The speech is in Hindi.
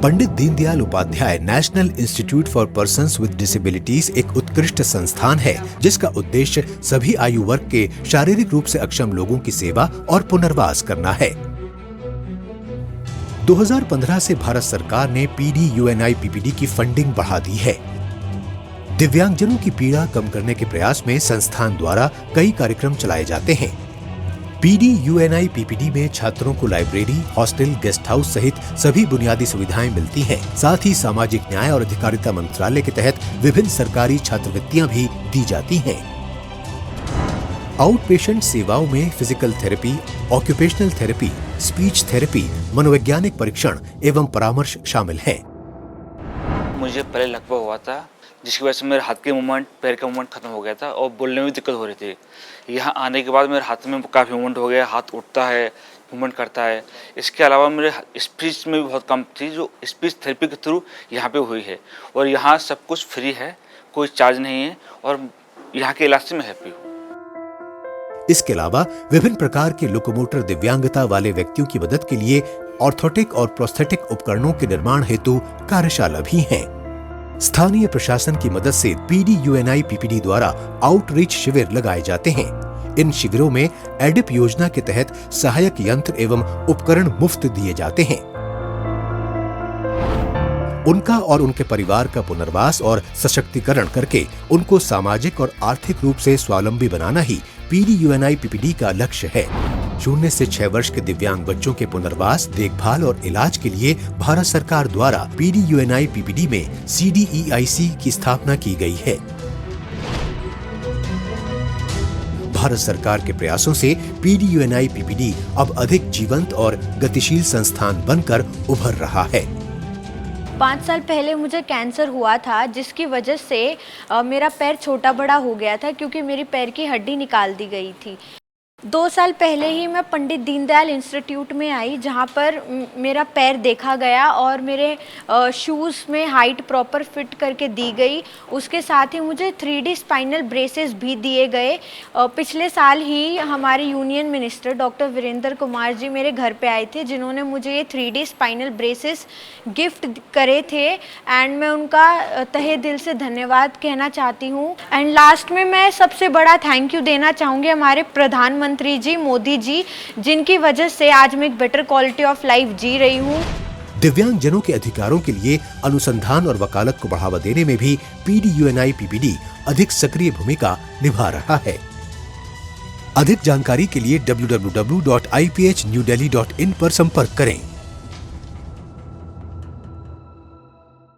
Pandit Deendayal Upadhyaya national institute for persons with disabilities एक उत्कृष्ट संस्थान है जिसका उद्देश्य सभी आयु वर्ग के शारीरिक रूप से अक्षम लोगों की सेवा और पुनर्वास करना है। 2015 से भारत सरकार ने PDUNI-PPD की फंडिंग बढ़ा दी है। दिव्यांगजनों की पीड़ा कम करने के प्रयास में संस्थान द्वारा कई कार्यक्रम चलाए जाते हैं। PDUNI-PPD में छात्रों को लाइब्रेरी, हॉस्टल, गेस्ट हाउस सहित सभी बुनियादी सुविधाएं मिलती हैं। साथ ही सामाजिक न्याय और अधिकारिता मंत्रालय के तहत विभिन्न सरकारी छात्रवृत्तियां भी दी जाती हैं। आउट पेशेंट सेवाओं में physical therapy, occupational therapy, speech therapy, मनोवैज्ञानिक परीक्षण एवं परामर्श शामिल है। मुझे पहले लकवा हुआ था जिसकी वजह से मेरे हाथ के मूवमेंट, पैर का मूवमेंट खत्म हो गया था और बोलने में दिक्कत हो रही थी। यहाँ आने के बाद मेरे हाथ में काफ़ी मूवमेंट हो गया, हाथ उठता है, मूवमेंट करता है। इसके अलावा मेरे स्पीच में भी बहुत कम थी, जो स्पीच थेरेपी के थ्रू यहाँ पे हुई है। और यहाँ सब कुछ फ्री है, कोई चार्ज नहीं है और यहाँ के इलाज से मैं हैप्पी हूँ। इसके अलावा विभिन्न प्रकार के लोकोमोटर दिव्यांगता वाले व्यक्तियों की मदद के लिए ऑर्थोटिक और प्रोस्थेटिक उपकरणों के निर्माण हेतु कार्यशाला भी है। स्थानीय प्रशासन की मदद से PDUNI-PPD द्वारा आउटरीच शिविर लगाए जाते हैं। इन शिविरों में एडिप योजना के तहत सहायक यंत्र एवं उपकरण मुफ्त दिए जाते हैं। उनका और उनके परिवार का पुनर्वास और सशक्तिकरण करके उनको सामाजिक और आर्थिक रूप से स्वावलंबी बनाना ही PDUNI-PPD का लक्ष्य है। 0 से 6 वर्ष के दिव्यांग बच्चों के पुनर्वास, देखभाल और इलाज के लिए भारत सरकार द्वारा PDUNI-PPD में CDEIC की स्थापना की गई है। भारत सरकार के प्रयासों से PDUNI-PPD अब अधिक जीवंत और गतिशील संस्थान बनकर उभर रहा है। 5 साल पहले मुझे कैंसर हुआ था जिसकी वजह से मेरा पैर छोटा बड़ा हो गया था क्योंकि मेरी पैर की हड्डी निकाल दी गई थी। 2 साल पहले ही मैं पंडित दीनदयाल इंस्टीट्यूट में आई जहाँ पर मेरा पैर देखा गया और मेरे शूज़ में हाइट प्रॉपर फिट करके दी गई। उसके साथ ही मुझे 3D स्पाइनल ब्रेसेस भी दिए गए। पिछले साल ही हमारे union minister doctor Virendra Kumar ji मेरे घर पे आए थे जिन्होंने मुझे ये 3D स्पाइनल ब्रेसेस गिफ्ट करे थे एंड मैं उनका तहे दिल से धन्यवाद कहना चाहती हूँ। एंड लास्ट में मैं सबसे बड़ा थैंक यू देना चाहूँगी हमारे प्रधानमंत्री जी, मोदी जी, जिनकी वजह से आज मैं एक बेटर क्वालिटी ऑफ लाइफ जी रही हूँ। दिव्यांग जनों के अधिकारों के लिए अनुसंधान और वकालत को बढ़ावा देने में भी PDUNI-PPD अधिक सक्रिय भूमिका निभा रहा है। अधिक जानकारी के लिए www.iphnewdelhi.in पर संपर्क करें।